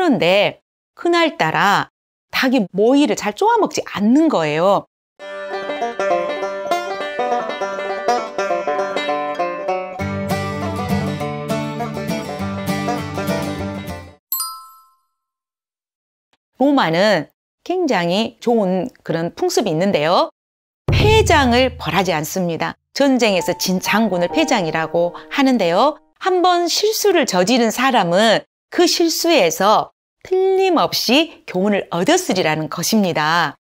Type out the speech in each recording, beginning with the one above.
그런데 그날따라 닭이 모이를 잘 쪼아먹지 않는 거예요. 로마는 굉장히 좋은 그런 풍습이 있는데요. 패장을 벌하지 않습니다. 전쟁에서 진 장군을 패장이라고 하는데요. 한번 실수를 저지른 사람은 그 실수에서 틀림없이 교훈을 얻었으리라는 것입니다.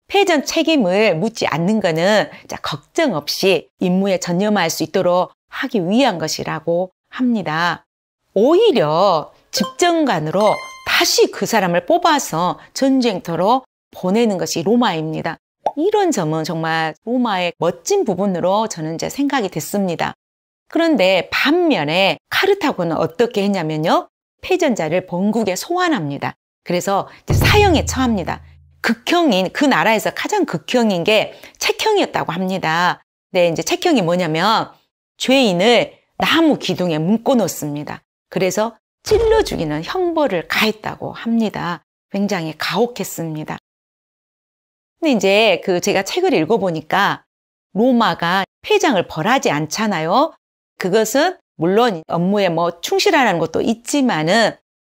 패전 책임을 묻지 않는 것은 걱정 없이 임무에 전념할 수 있도록 하기 위한 것이라고 합니다. 오히려 집정관으로 다시 그 사람을 뽑아서 전쟁터로 보내는 것이 로마입니다. 이런 점은 정말 로마의 멋진 부분으로 저는 이제 생각이 됐습니다. 그런데 반면에 카르타고는 어떻게 했냐면요. 패전자를 본국에 소환합니다. 그래서 사형에 처합니다. 극형인, 그 나라에서 가장 극형인 게 책형이었다고 합니다. 네, 이제 책형이 뭐냐면 죄인을 나무 기둥에 묶어 놓습니다. 그래서 찔러 죽이는 형벌을 가했다고 합니다. 굉장히 가혹했습니다. 근데 이제 제가 책을 읽어보니까 로마가 패장을 벌하지 않잖아요. 그것은 물론 업무에 충실하라는 것도 있지만은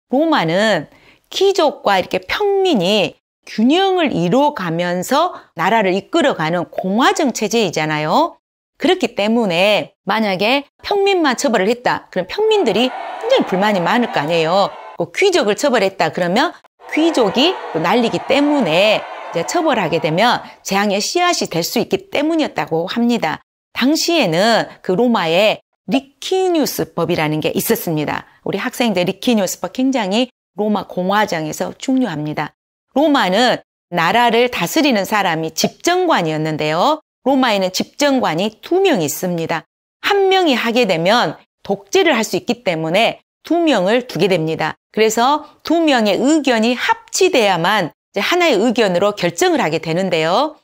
로마는 귀족과 이렇게 평민이 균형을 이루어가면서 나라를 이끌어가는 공화정 체제이잖아요. 그렇기 때문에 만약에 평민만 처벌을 했다. 그럼 평민들이 굉장히 불만이 많을 거 아니에요. 귀족을 처벌했다. 그러면 귀족이 난리기 때문에 이제 처벌하게 되면 재앙의 씨앗이 될 수 있기 때문이었다고 합니다. 당시에는 그 로마에 리키니우스법이라는 게 있었습니다. 우리 학생들 리키니우스법 굉장히 로마 공화정에서 중요합니다. 로마는 나라를 다스리는 사람이 집정관이었는데요. 로마에는 집정관이 2명이 있습니다. 1명이 하게 되면 독재를 할 수 있기 때문에 2명을 두게 됩니다. 그래서 2명의 의견이 합치돼야만 이제 하나의 의견으로 결정을 하게 되는데요.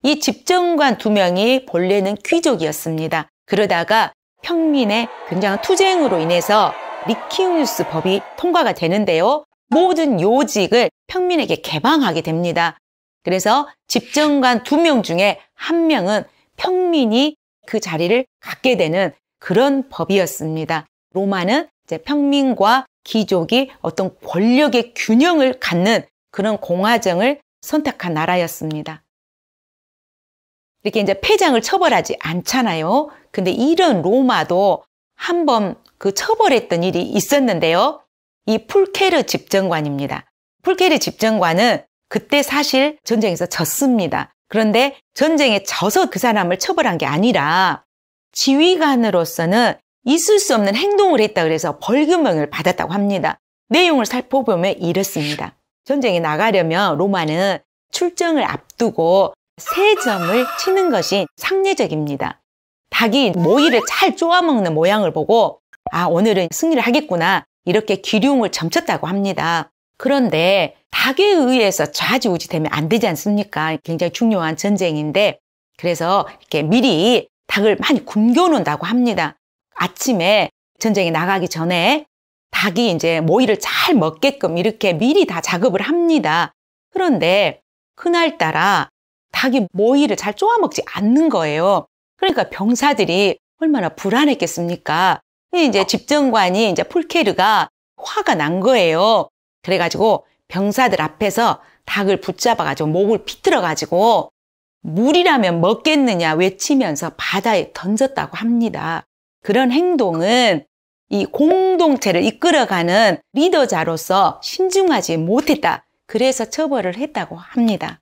이 집정관 2명이 본래는 귀족이었습니다. 그러다가 평민의 굉장한 투쟁으로 인해서 리키니우스 법이 통과가 되는데요. 모든 요직을 평민에게 개방하게 됩니다. 그래서 집정관 2명 중에 1명은 평민이 그 자리를 갖게 되는 그런 법이었습니다. 로마는 이제 평민과 귀족이 어떤 권력의 균형을 갖는 그런 공화정을 선택한 나라였습니다. 이렇게 이제 패장을 처벌하지 않잖아요. 근데 이런 로마도 한번 처벌했던 일이 있었는데요. 이 풀케르 집정관입니다. 풀케르 집정관은 그때 사실 전쟁에서 졌습니다. 그런데 전쟁에 져서 그 사람을 처벌한 게 아니라 지휘관으로서는 있을 수 없는 행동을 했다 그래서 벌금형을 받았다고 합니다. 내용을 살펴보면 이렇습니다. 전쟁에 나가려면 로마는 출정을 앞두고 세점을 치는 것이 상례적입니다. 닭이 모이를 잘 쪼아먹는 모양을 보고 오늘은 승리를 하겠구나 이렇게 기륭을 점쳤다고 합니다. 그런데 닭에 의해서 좌지우지 되면 안 되지 않습니까? 굉장히 중요한 전쟁인데 그래서 이렇게 미리 닭을 많이 굶겨놓는다고 합니다. 아침에 전쟁에 나가기 전에 닭이 이제 모이를 잘 먹게끔 이렇게 미리 다 작업을 합니다. 그런데 그날따라 닭이 모이를 잘 쪼아먹지 않는 거예요. 그러니까 병사들이 얼마나 불안했겠습니까? 이제 집정관이 이제 풀케르가 화가 난 거예요. 그래가지고 병사들 앞에서 닭을 붙잡아가지고 목을 비틀어가지고 물이라면 먹겠느냐 외치면서 바다에 던졌다고 합니다. 그런 행동은 이 공동체를 이끌어가는 리더자로서 신중하지 못했다. 그래서 처벌을 했다고 합니다.